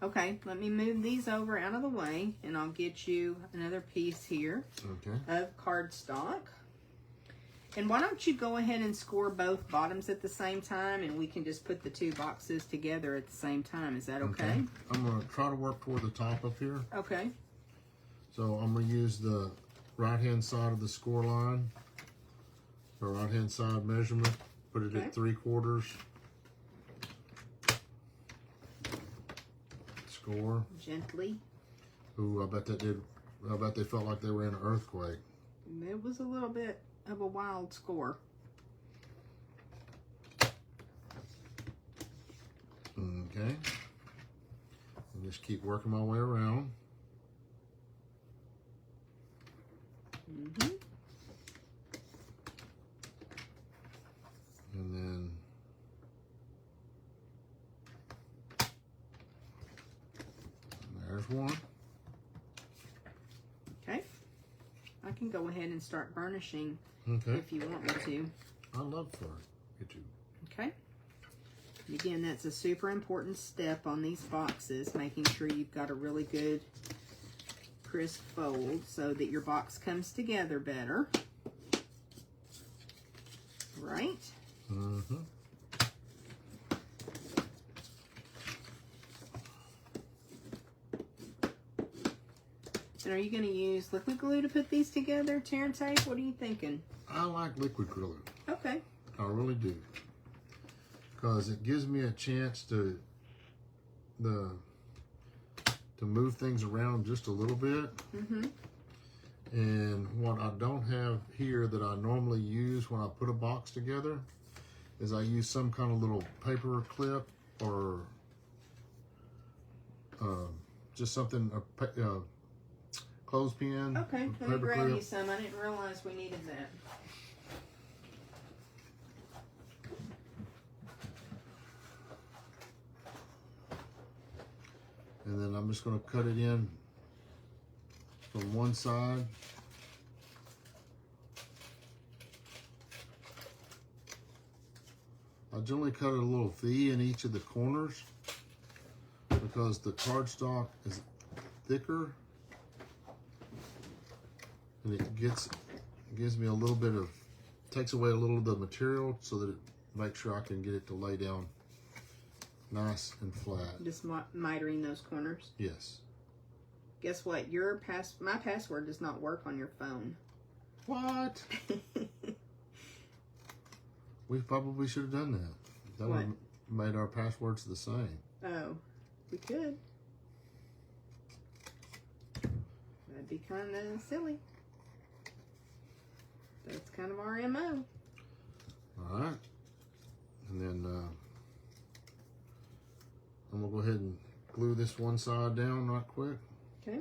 Okay, let me move these over out of the way, and I'll get you another piece here of cardstock. And why don't you go ahead and score both bottoms at the same time, and we can just put the two boxes together at the same time. Is that okay? I'm going to try to work toward the top up here. Okay. So I'm going to use the right-hand side of the score line, the right-hand side measurement, put it at 3/4. Score. Gently. Ooh, I bet they felt like they were in an earthquake. It was a little bit of a wild score. Okay. And just keep working my way around. Mm-hmm. And then there's one. Okay. I can go ahead and start burnishing if you want me to. I love for you to. Okay. And again, that's a super important step on these boxes, making sure you've got a really good crisp fold so that your box comes together better. Right? Mm-hmm. And are you going to use liquid glue to put these together, tear and tape? What are you thinking? I like liquid glue. Okay. I really do. Because it gives me a chance to move things around just a little bit. Mm-hmm. And what I don't have here that I normally use when I put a box together is I use some kind of little paper clip or just something, clothespin. Okay, let me grab you some. I didn't realize we needed that. And then I'm just going to cut it in from one side. I generally cut a little V in each of the corners because the cardstock is thicker and it gives me a little bit of, takes away a little of the material so that it makes sure I can get it to lay down nice and flat. Just mitering those corners. Yes. Guess what? My password does not work on your phone. What? We probably should have done that. That would have made our passwords the same. Oh, we could. That'd be kind of silly. That's kind of our MO. All right. And then I'm going to go ahead and glue this one side down right quick. Okay.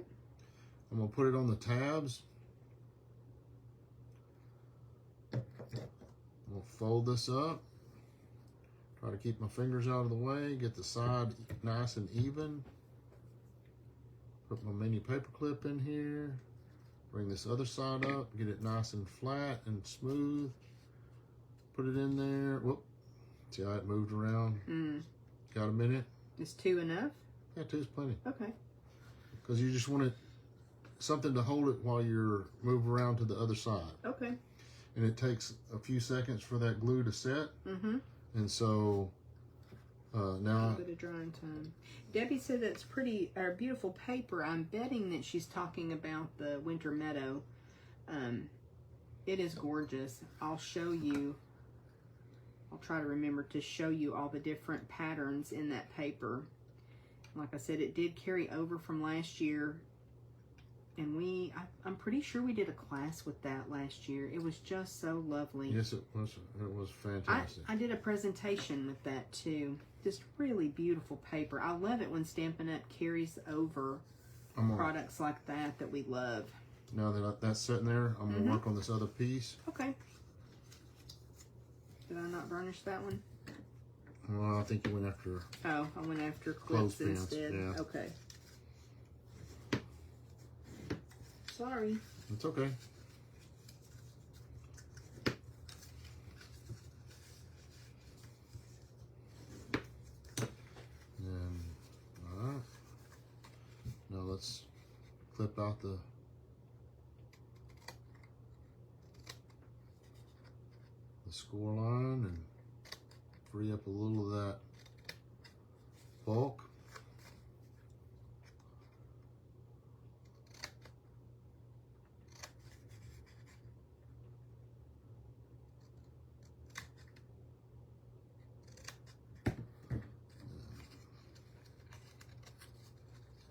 I'm going to put it on the tabs. I'm going to fold this up. Try to keep my fingers out of the way. Get the side nice and even. Put my mini paper clip in here. Bring this other side up. Get it nice and flat and smooth. Put it in there. Whoop. See how it moved around? Got a minute? Is 2 enough? Yeah, 2's plenty. Okay. Because you just want it, something to hold it while you're moving around to the other side. Okay. And it takes a few seconds for that glue to set. And so now... A bit of drying time. Debbie said that's pretty, or beautiful paper. I'm betting that she's talking about the Winter Meadow. It is gorgeous. I'll show you. I'll try to remember to show you all the different patterns in that paper. Like I said, it did carry over from last year. And I'm pretty sure we did a class with that last year. It was just so lovely. Yes, it was. It was fantastic. I did a presentation with that too. Just really beautiful paper. I love it when Stampin' Up! Carries over products like that we love. Now that that's sitting there, I'm going to work on this other piece. Okay. Did I not burnish that one? Well, I think you went after... Oh, I went after clips instead. Yeah. Okay. Sorry. It's okay. And, all right. Now let's clip out the score line and free up a little of that bulk.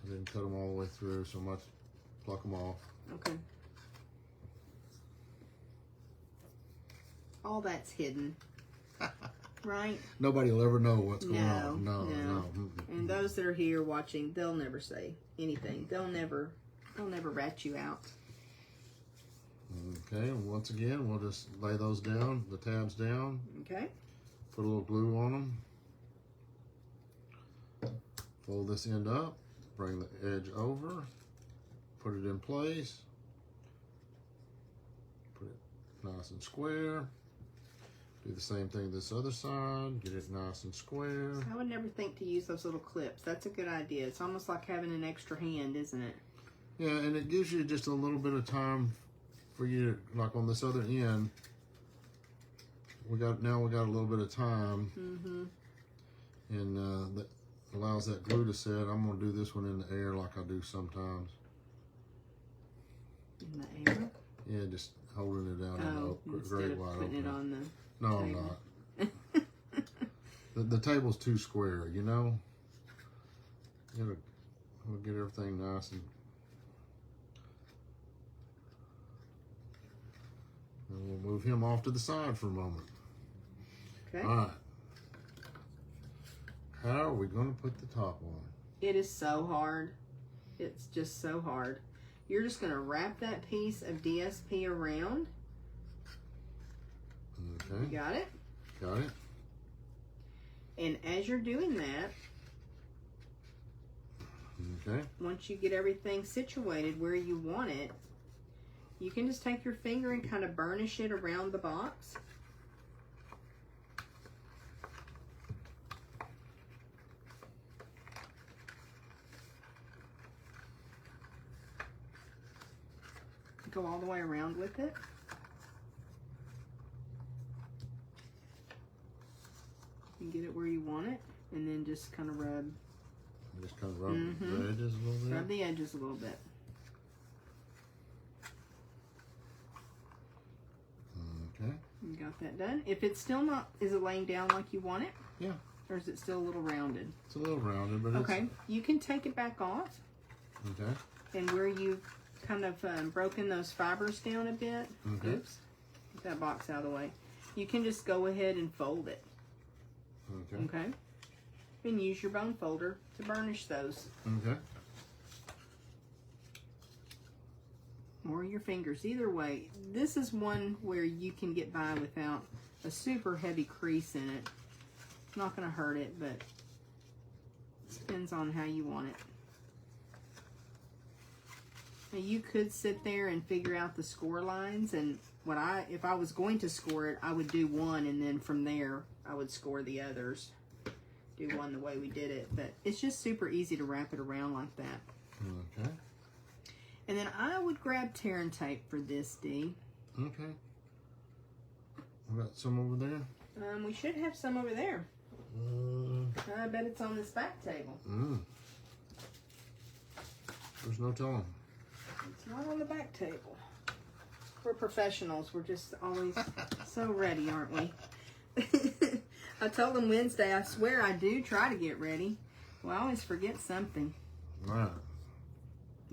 I didn't cut them all the way through, so I might pluck them off. Okay. All that's hidden. Right? Nobody will ever know what's going on. No. And those that are here watching, they'll never say anything. They'll never rat you out. Okay, and once again, we'll just lay those down, the tabs down. Okay. Put a little glue on them. Fold this end up. Bring the edge over. Put it in place. Put it nice and square. Do the same thing this other side. Get it nice and square. I would never think to use those little clips. That's a good idea. It's almost like having an extra hand, isn't it? Yeah, and it gives you just a little bit of time for you to, like on this other end, we got a little bit of time. And that allows that glue to set. I'm going to do this one in the air like I do sometimes. In the air? Yeah, just holding it down in the great wide open. Putting it on the No, I'm not. The table's too square, you know? We'll get everything nice and we'll move him off to the side for a moment. Okay. All right. How are we going to put the top on? It is so hard. It's just so hard. You're just going to wrap that piece of DSP around. Okay. You got it? Got it. And as you're doing that, okay, once you get everything situated where you want it, you can just take your finger and kind of burnish it around the box. Go all the way around with it. And get it where you want it, and then just kind of rub. Just kind of rub the edges a little bit. Rub the edges a little bit. Okay. You got that done. If it's still not, is it laying down like you want it? Yeah. Or is it still a little rounded? It's a little rounded, but okay. You can take it back off. Okay. And where you've kind of broken those fibers down a bit. Okay. Oops. Get that box out of the way. You can just go ahead and fold it. Okay. Okay. And use your bone folder to burnish those. Okay. Or your fingers. Either way, this is one where you can get by without a super heavy crease in it. It's not going to hurt it, but it depends on how you want it. Now you could sit there and figure out the score lines, and if I was going to score it, I would do one, and then from there I would score the others. Do one the way we did it, but it's just super easy to wrap it around like that. Okay. And then I would grab tear and tape for this, D. Okay. We got some over there? We should have some over there. I bet it's on this back table. There's no telling. It's not on the back table. We're professionals. We're just always so ready, aren't we? I told them Wednesday, I swear I do try to get ready. Well, I always forget something. Right.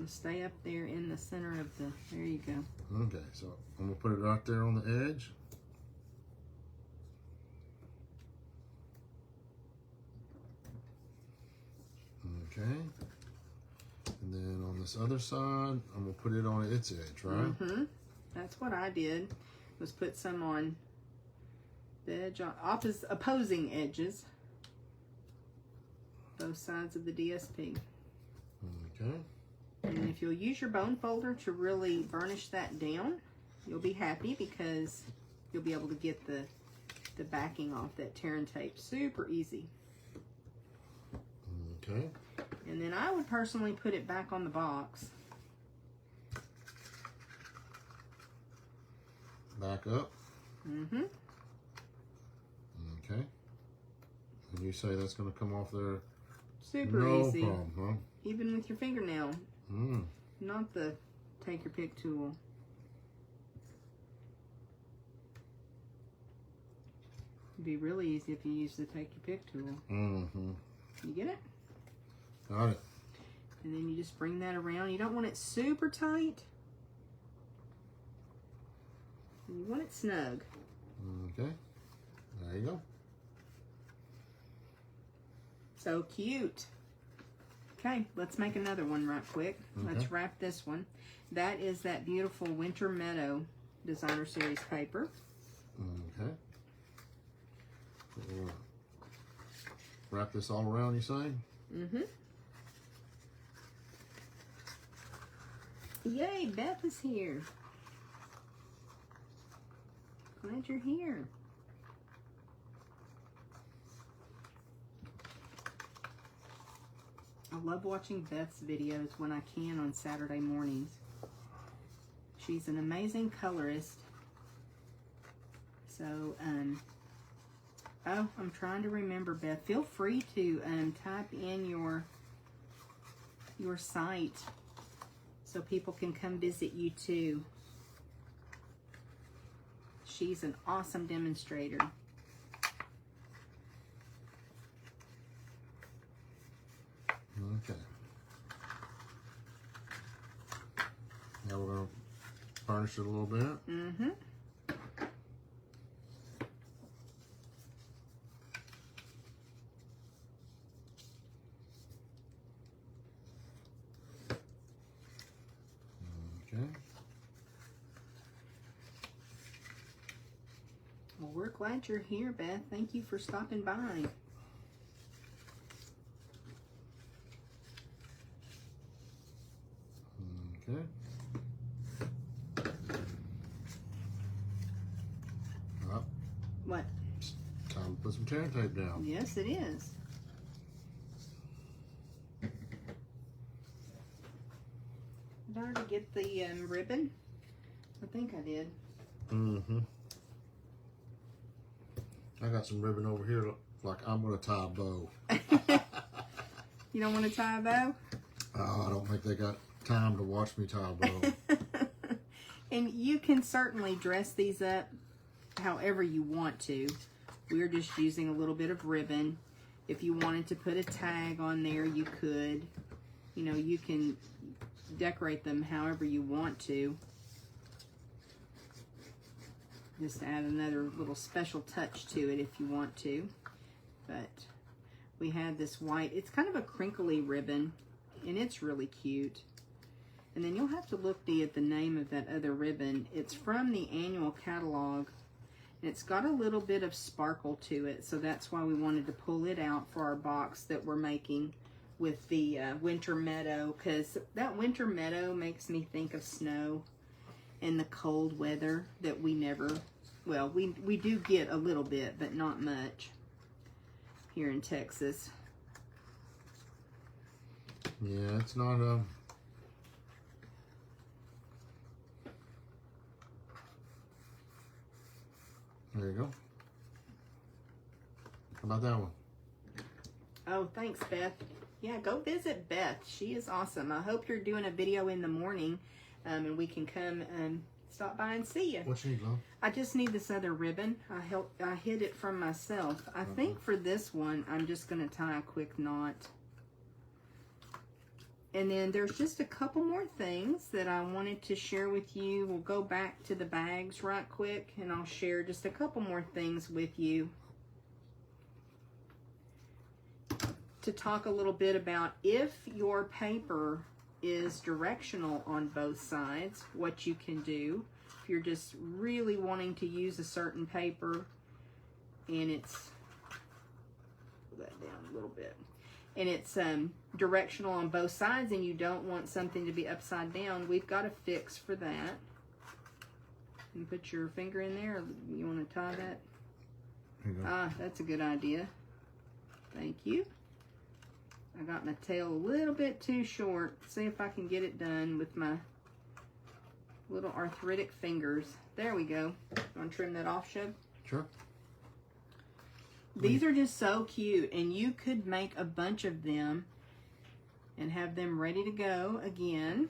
Just stay up there in the center of the, there you go. Okay, so I'm going to put it right there on the edge. Okay. And then on this other side, I'm going to put it on its edge, right? That's what I did, was put some on the edge, on opposing edges. Both sides of the DSP. Okay. And if you'll use your bone folder to really burnish that down, you'll be happy because you'll be able to get the backing off that tear and tape super easy. Okay. And then I would personally put it back on the box. Back up. Okay. And you say that's going to come off there? Super easy. No problem, huh? Even with your fingernail. Not the take your pick tool. It'd be really easy if you use the take your pick tool. You get it? Got it. And then you just bring that around. You don't want it super tight. You want it snug. Okay. There you go. So cute. Okay, let's make another one right quick. Okay. Let's wrap this one. That is that beautiful Winter Meadow Designer Series paper. Okay. We'll wrap this all around, you say? Yay, Beth is here. Glad you're here. I love watching Beth's videos when I can on Saturday mornings. She's an amazing colorist. So, oh, I'm trying to remember, Beth. Feel free to type in your site so people can come visit you too. She's an awesome demonstrator. Okay. Now we're going to varnish it a little bit. Okay. Well, we're glad you're here, Beth. Thank you for stopping by. Okay. What? Time to put some tear and tape down. Yes, it is. Did I already get the ribbon? I think I did. Mm-hmm. I got some ribbon over here, like I'm gonna tie a bow. You don't want to tie a bow? Oh, I don't think they got time to watch me tie a bow. And you can certainly dress these up however you want to. We're just using a little bit of ribbon. If you wanted to put a tag on there, you could. You know, you can decorate them however you want to. Just add another little special touch to it if you want to. But we have this white, it's kind of a crinkly ribbon, and it's really cute. And then you'll have to look at the name of that other ribbon. It's from the annual catalog. And it's got a little bit of sparkle to it, so that's why we wanted to pull it out for our box that we're making with the winter meadow, because that winter meadow makes me think of snow and the cold weather that we never, well, we do get a little bit, but not much here in Texas. Yeah, it's not there you go. How about that one? Oh, thanks, Beth. Yeah, go visit Beth. She is awesome. I hope you're doing a video in the morning, and we can come and stop by and see you. What you need, love? I just need this other ribbon. I hid it from myself. I think for this one, I'm just going to tie a quick knot. And then there's just a couple more things that I wanted to share with you. We'll go back to the bags right quick, and I'll share just a couple more things with you to talk a little bit about if your paper is directional on both sides, what you can do. If you're just really wanting to use a certain paper and it's, pull that down a little bit, and it's directional on both sides and you don't want something to be upside down, we've got a fix for that. You put your finger in there, or you want to tie that? There you go. Ah, that's a good idea. Thank you. I got my tail a little bit too short. See if I can get it done with my little arthritic fingers. There we go. Want to trim that off, Shug? Sure. These are just so cute, and you could make a bunch of them and have them ready to go again.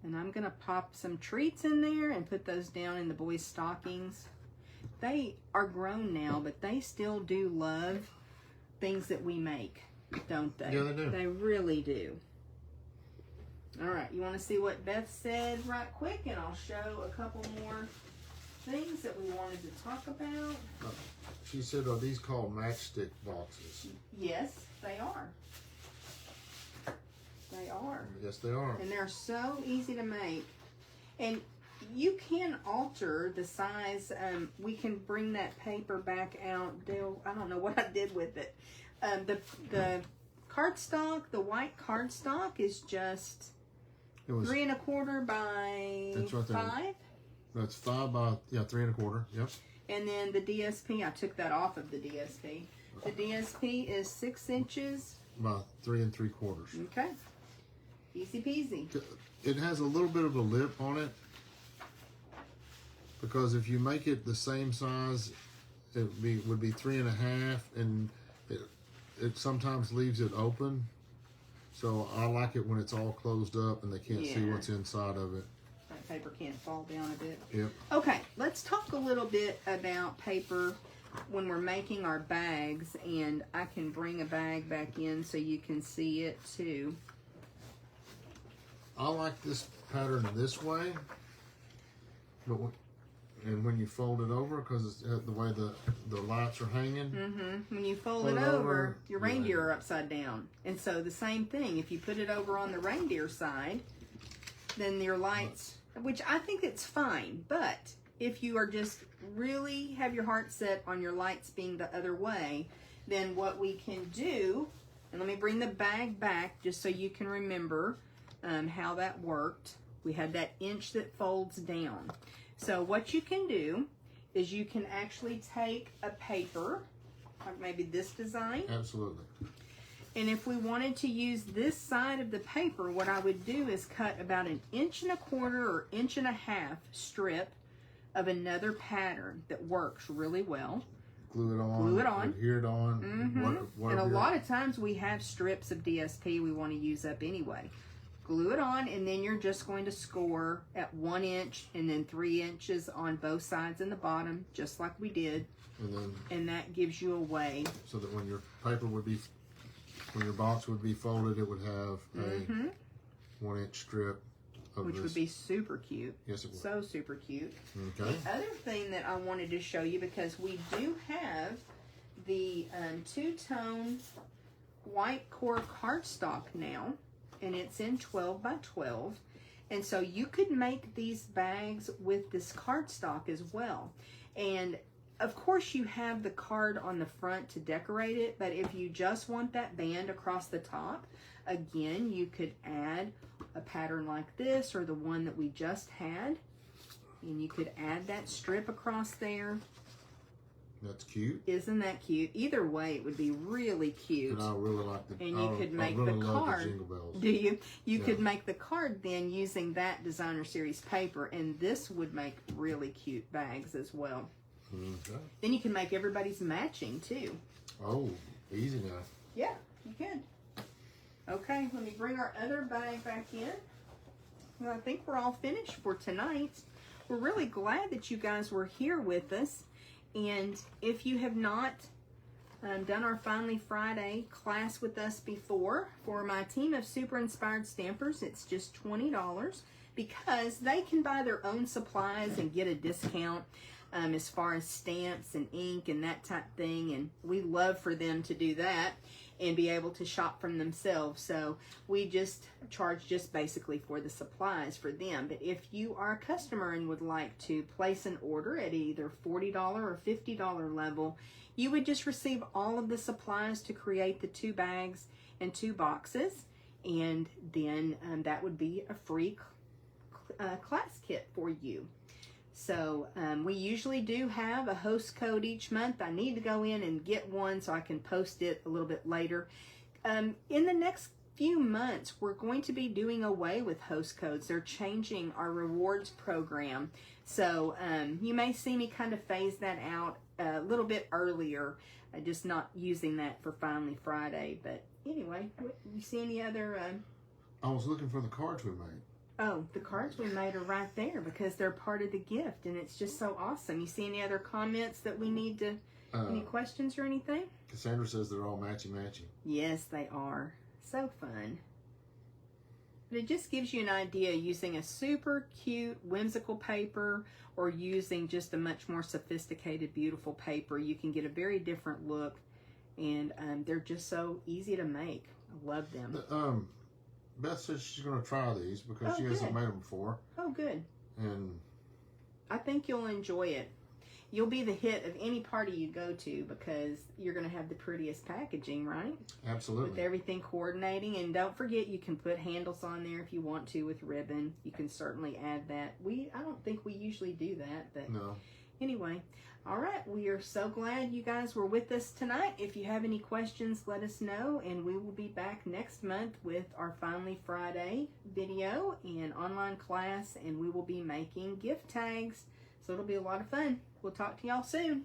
And I'm going to pop some treats in there and put those down in the boys' stockings. They are grown now, but they still do love things that we make, don't they? Yeah, they do. They really do. All right, you want to see what Beth said right quick, and I'll show a couple more things that we wanted to talk about. She said, are these called matchstick boxes? Yes, they are. They are. Yes, they are. And they're so easy to make. And you can alter the size. We can bring that paper back out. Dale, I don't know what I did with it. The cardstock, the white cardstock is just 3 1/4 by That's right there. 5. That's 5 by 3 1/4. Yep. And then the DSP, I took that off of the DSP. The DSP is 6 inches. By 3 3/4. Okay. Easy peasy. It has a little bit of a lip on it, because if you make it the same size, it would be 3 1/2, and it sometimes leaves it open. So I like it when it's all closed up and they can't see what's inside of it. That paper can't fall down a bit. Yep. Okay, let's talk a little bit about paper when we're making our bags, and I can bring a bag back in so you can see it too. I like this pattern this way, but when you fold it over, because it's the way the lights are hanging. Mm-hmm. When you fold it over, your reindeer are upside down. And so the same thing, if you put it over on the reindeer side, then your lights, which I think it's fine, but if you are just really have your heart set on your lights being the other way, then what we can do, and let me bring the bag back just so you can remember how that worked. We had that inch that folds down. So what you can do is you can actually take a paper, like maybe this design. Absolutely. And if we wanted to use this side of the paper, what I would do is cut about 1.25 inches or 1.5 inches strip of another pattern that works really well. Glue it on. Glue it on. Adhere it on. And a lot of times we have strips of DSP we want to use up anyway. Glue it on, and then you're just going to score at 1 inch and then 3 inches on both sides and the bottom, just like we did. And that gives you a way. So that when your paper would be, when your box would be folded, it would have a 1 inch strip of which this. would be super cute. Yes, it would. So super cute. Okay. The other thing that I wanted to show you, because we do have the two-tone white core cardstock now, and it's in 12 by 12. And so you could make these bags with this cardstock as well. And of course you have the card on the front to decorate it, but if you just want that band across the top, again, you could add a pattern like this or the one that we just had, and you could add that strip across there. That's cute. Isn't that cute? Either way, it would be really cute. And I really like the. And you could make really the love card. the Jingle Bells. Do you? You could make the card then using that designer series paper, and this would make really cute bags as well. Okay. Then you can make everybody's matching too. Oh, easy enough. Yeah, you can. Okay, let me bring our other bag back in. Well, I think we're all finished for tonight. We're really glad that you guys were here with us. And if you have not done our Finally Friday class with us before, for my team of super inspired stampers, it's just $20 because they can buy their own supplies and get a discount as far as stamps and ink and that type thing. And we love for them to do that and be able to shop from themselves. So we just charge just basically for the supplies for them. But if you are a customer and would like to place an order at either $40 or $50 level, you would just receive all of the supplies to create the 2 bags and 2 boxes. And then that would be a free class kit for you. So we usually do have a host code each month. I need to go in and get one so I can post it a little bit later. In the next few months, we're going to be doing away with host codes. They're changing our rewards program. So you may see me kind of phase that out a little bit earlier, just not using that for Finally Friday. But anyway, you see any other... I was looking for the cards we made. Oh, the cards we made are right there because they're part of the gift, and it's just so awesome. You see any other comments that we need to, any questions or anything? Cassandra says they're all matchy-matchy. Yes, they are. So fun. But it just gives you an idea using a super cute, whimsical paper or using just a much more sophisticated, beautiful paper. You can get a very different look, and they're just so easy to make. I love them. Beth says she's going to try these because she hasn't made them before. Oh, good. And I think you'll enjoy it. You'll be the hit of any party you go to because you're going to have the prettiest packaging, right? Absolutely. With everything coordinating. And don't forget, you can put handles on there if you want to with ribbon. You can certainly add that. I don't think we usually do that, but no. Anyway, all right, we are so glad you guys were with us tonight. If you have any questions, let us know, and we will be back next month with our Finally Friday video and online class, and we will be making gift tags, so it'll be a lot of fun. We'll talk to y'all soon.